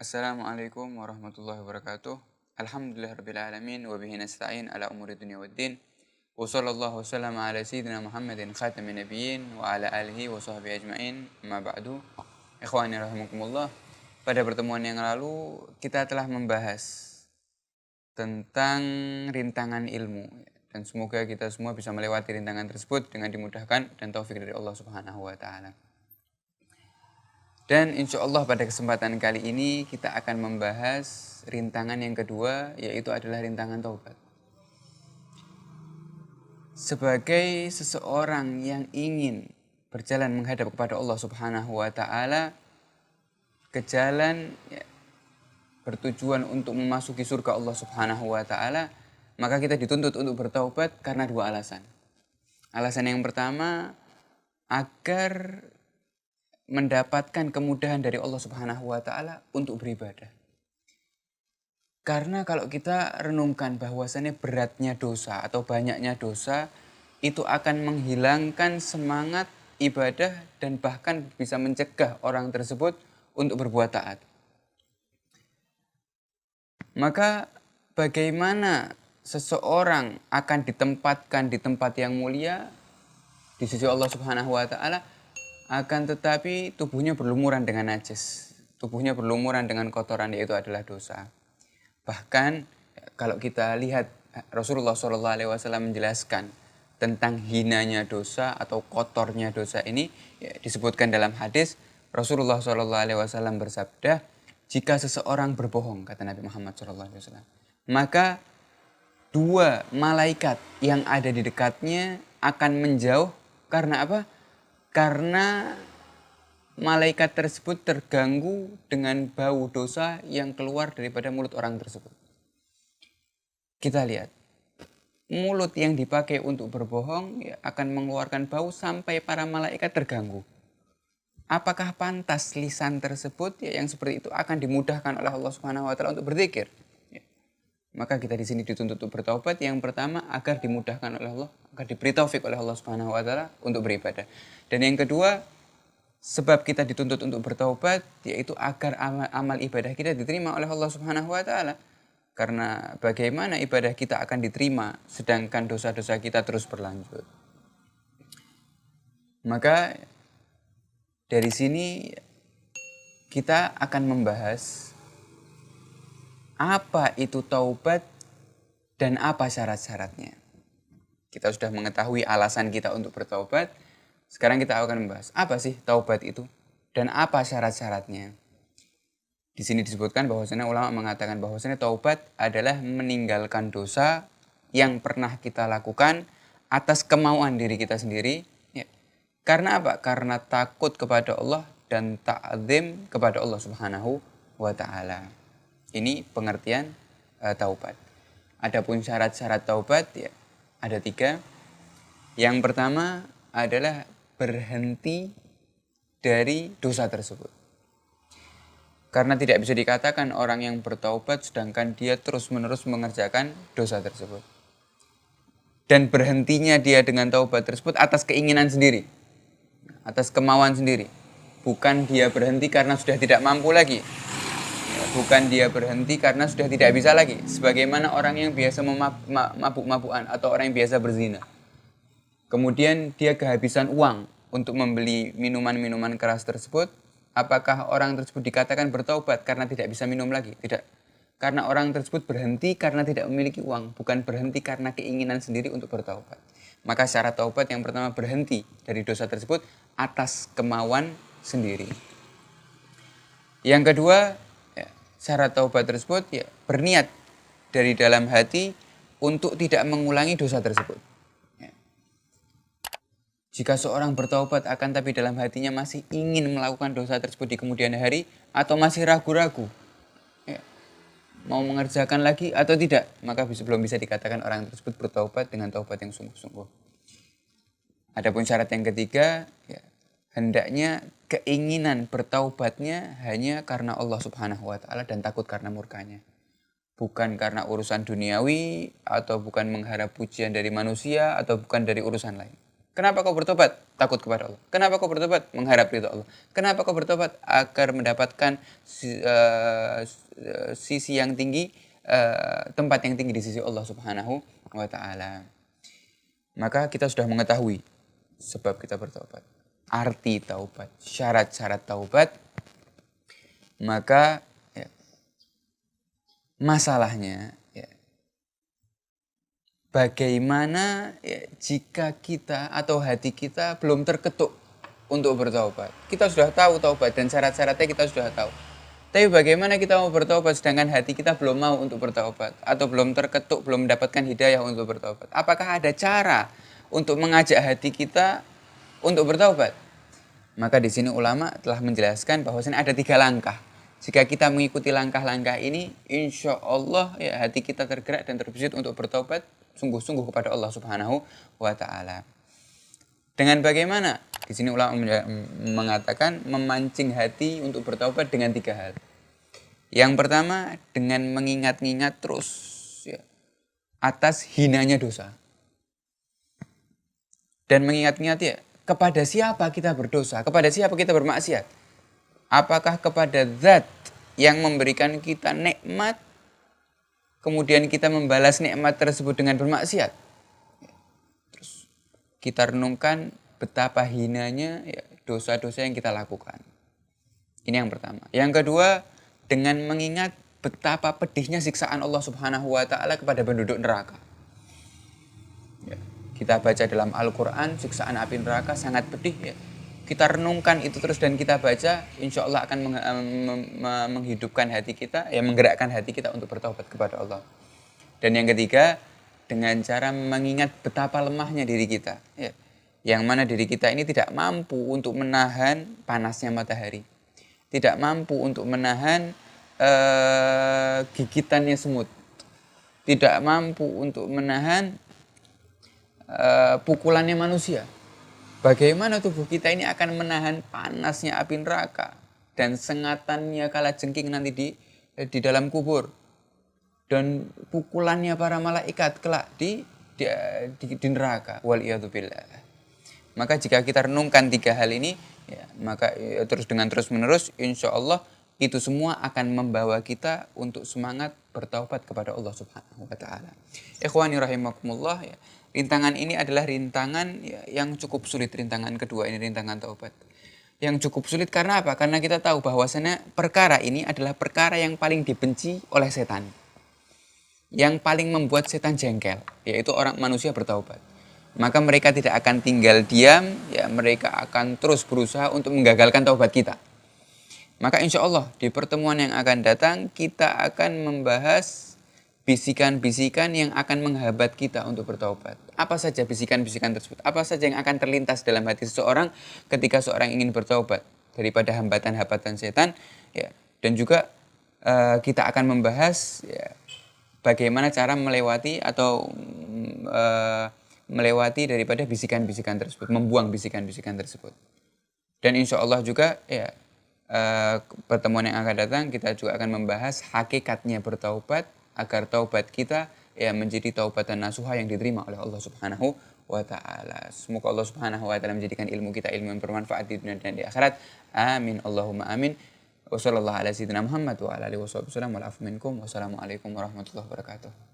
Assalamualaikum warahmatullahi wabarakatuh. Alhamdulillahirrabbilalamin wa bihi nasta'in ala umuri dunya waddin. Wa sallallahu wasallam ala sayyidina Muhammadin khatamin nabiyyin wa ala alihi wa sahbihi ajma'in. Ma ba'du. Ikhwani rahimakumullah. Pada pertemuan yang lalu kita telah membahas tentang rintangan ilmu, dan semoga kita semua bisa melewati rintangan tersebut dengan dimudahkan dan taufik dari Allah Subhanahu wa taala. Dan insya Allah pada kesempatan kali ini kita akan membahas rintangan yang kedua, yaitu adalah rintangan taubat. Sebagai seseorang yang ingin berjalan menghadap kepada Allah Subhanahu wa taala, ke jalan bertujuan untuk memasuki surga Allah Subhanahu wa taala, maka kita dituntut untuk bertaubat karena dua alasan. Alasan yang pertama, agar mendapatkan kemudahan dari Allah Subhanahu wa taala untuk beribadah. Karena kalau kita renungkan bahwasannya beratnya dosa atau banyaknya dosa itu akan menghilangkan semangat ibadah dan bahkan bisa mencegah orang tersebut untuk berbuat taat. Maka bagaimana seseorang akan ditempatkan di tempat yang mulia di sisi Allah Subhanahu wa taala, akan tetapi tubuhnya berlumuran dengan najis, tubuhnya berlumuran dengan kotoran, yaitu adalah dosa. Bahkan kalau kita lihat Rasulullah SAW menjelaskan tentang hinanya dosa atau kotornya dosa ini, disebutkan dalam hadis Rasulullah SAW bersabda, jika seseorang berbohong, kata Nabi Muhammad SAW, maka dua malaikat yang ada di dekatnya akan menjauh. Karena apa? Karena malaikat tersebut terganggu dengan bau dosa yang keluar daripada mulut orang tersebut. Kita lihat, mulut yang dipakai untuk berbohong akan mengeluarkan bau sampai para malaikat terganggu. Apakah pantas lisan tersebut yang seperti itu akan dimudahkan oleh Allah Subhanahu wa taala untuk berzikir? Maka kita di sini dituntut untuk bertaubat. Yang pertama, agar dimudahkan oleh Allah, agar diberi taufik oleh Allah Subhanahu wa taala untuk beribadah. Dan yang kedua, sebab kita dituntut untuk bertaubat, yaitu agar amal ibadah kita diterima oleh Allah Subhanahu wa taala. Karena bagaimana ibadah kita akan diterima sedangkan dosa-dosa kita terus berlanjut. Maka dari sini kita akan membahas apa itu taubat dan apa syarat-syaratnya. Kita sudah mengetahui alasan kita untuk bertaubat. Sekarang kita akan membahas apa sih taubat itu dan apa syarat-syaratnya. Di sini disebutkan bahwasanya ulama mengatakan bahwasanya taubat adalah meninggalkan dosa yang pernah kita lakukan atas kemauan diri kita sendiri. Karena apa? Karena takut kepada Allah dan ta'zim kepada Allah Subhanahu wa taala. Ini pengertian taubat. Adapun syarat-syarat taubat ada 3. Yang pertama adalah berhenti dari dosa tersebut. Karena tidak bisa dikatakan orang yang bertaubat sedangkan dia terus-menerus mengerjakan dosa tersebut. Dan berhentinya dia dengan taubat tersebut atas keinginan sendiri, atas kemauan sendiri. Bukan dia berhenti karena sudah tidak mampu lagi. Bukan dia berhenti karena sudah tidak bisa lagi. Sebagaimana orang yang biasa mabuk-mabukan atau orang yang biasa berzina. Kemudian dia kehabisan uang untuk membeli minuman-minuman keras tersebut. Apakah orang tersebut dikatakan bertaubat karena tidak bisa minum lagi? Tidak. Karena orang tersebut berhenti karena tidak memiliki uang. Bukan berhenti karena keinginan sendiri untuk bertaubat. Maka syarat taubat yang pertama, berhenti dari dosa tersebut atas kemauan sendiri. Yang kedua, syarat taubat tersebut berniat dari dalam hati untuk tidak mengulangi dosa tersebut. Jika seorang bertaubat akan tapi dalam hatinya masih ingin melakukan dosa tersebut di kemudian hari, atau masih ragu-ragu mau mengerjakan lagi atau tidak, maka belum bisa dikatakan orang tersebut bertaubat dengan taubat yang sungguh-sungguh. Adapun syarat yang ketiga, hendaknya keinginan bertaubatnya hanya karena Allah Subhanahu wa taala dan takut karena murkanya. Bukan karena urusan duniawi atau bukan mengharap pujian dari manusia atau bukan dari urusan lain. Kenapa kau bertobat? Takut kepada Allah. Kenapa kau bertobat? Mengharap ridho Allah. Kenapa kau bertobat? Agar mendapatkan sisi yang tinggi, tempat yang tinggi di sisi Allah Subhanahu wa Ta'ala. Maka kita sudah mengetahui sebab kita bertobat, arti taubat, syarat-syarat taubat. Maka ya, masalahnya ya, bagaimana ya, jika kita atau hati kita belum terketuk untuk bertaubat. Kita sudah tahu taubat dan syarat-syaratnya kita sudah tahu. Tapi bagaimana kita mau bertaubat sedangkan hati kita belum mau untuk bertaubat atau belum terketuk, belum mendapatkan hidayah untuk bertaubat? Apakah ada cara untuk mengajak hati kita untuk bertaubat? Maka di sini ulama telah menjelaskan bahwasanya ada 3 langkah. Jika kita mengikuti langkah-langkah ini, insya Allah ya, hati kita tergerak dan terbesit untuk bertaubat sungguh-sungguh kepada Allah Subhanahu wa Ta'ala. Dengan bagaimana? Di sini ulama mengatakan memancing hati untuk bertaubat dengan 3 hal. Yang pertama dengan mengingat-ingat terus ya, atas hinanya dosa. Dan mengingat-ingat ya, kepada siapa kita berdosa, kepada siapa kita bermaksiat. Apakah kepada zat yang memberikan kita nikmat, kemudian kita membalas nikmat tersebut dengan bermaksiat. Terus kita renungkan betapa hinanya ya, dosa-dosa yang kita lakukan. Ini yang pertama. Yang kedua, dengan mengingat betapa pedihnya siksaan Allah Subhanahu wa Ta'ala kepada penduduk neraka. Ya, kita baca dalam Al-Quran, siksaan api neraka sangat pedih. Ya. Kita renungkan itu terus dan kita baca, insya Allah akan menghidupkan hati kita, ya menggerakkan hati kita untuk bertaubat kepada Allah. Dan yang ketiga, dengan cara mengingat betapa lemahnya diri kita. Ya. Yang mana diri kita ini tidak mampu untuk menahan panasnya matahari. Tidak mampu untuk menahan gigitannya semut. Tidak mampu untuk menahan pukulannya manusia. Bagaimana tubuh kita ini akan menahan panasnya api neraka dan sengatannya kalajengking nanti di dalam kubur. Dan pukulannya para malaikat kelak di neraka. Waliyadzubillah. Maka jika kita renungkan 3 hal ini, ya, maka ya, terus menerus, insya Allah itu semua akan membawa kita untuk semangat bertaubat kepada Allah Subhanahu wa Ta'ala. Ikhwani rahimakumullah, ya, rintangan ini adalah rintangan ya, yang cukup sulit. Rintangan kedua ini rintangan taubat. Yang cukup sulit karena apa? Karena kita tahu bahwasanya perkara ini adalah perkara yang paling dibenci oleh setan. Yang paling membuat setan jengkel, yaitu orang manusia bertaubat. Maka mereka tidak akan tinggal diam, ya mereka akan terus berusaha untuk menggagalkan taubat kita. Maka insya Allah di pertemuan yang akan datang kita akan membahas bisikan-bisikan yang akan menghambat kita untuk bertaubat. Apa saja bisikan-bisikan tersebut? Apa saja yang akan terlintas dalam hati seseorang ketika seorang ingin bertaubat daripada hambatan-hambatan setan? Ya, dan juga kita akan membahas ya, bagaimana cara melewati atau melewati daripada bisikan-bisikan tersebut, membuang bisikan-bisikan tersebut. Dan insya Allah juga ya pertemuan yang akan datang kita juga akan membahas hakikatnya bertaubat agar taubat kita ya menjadi taubatan nasuha yang diterima oleh Allah Subhanahu wa Ta'ala. Semoga Allah Subhanahu wa Ta'ala menjadikan ilmu kita ilmu yang bermanfaat di dunia dan di akhirat. Amin. Allahumma amin. Wassalamualaikum warahmatullahi wabarakatuh.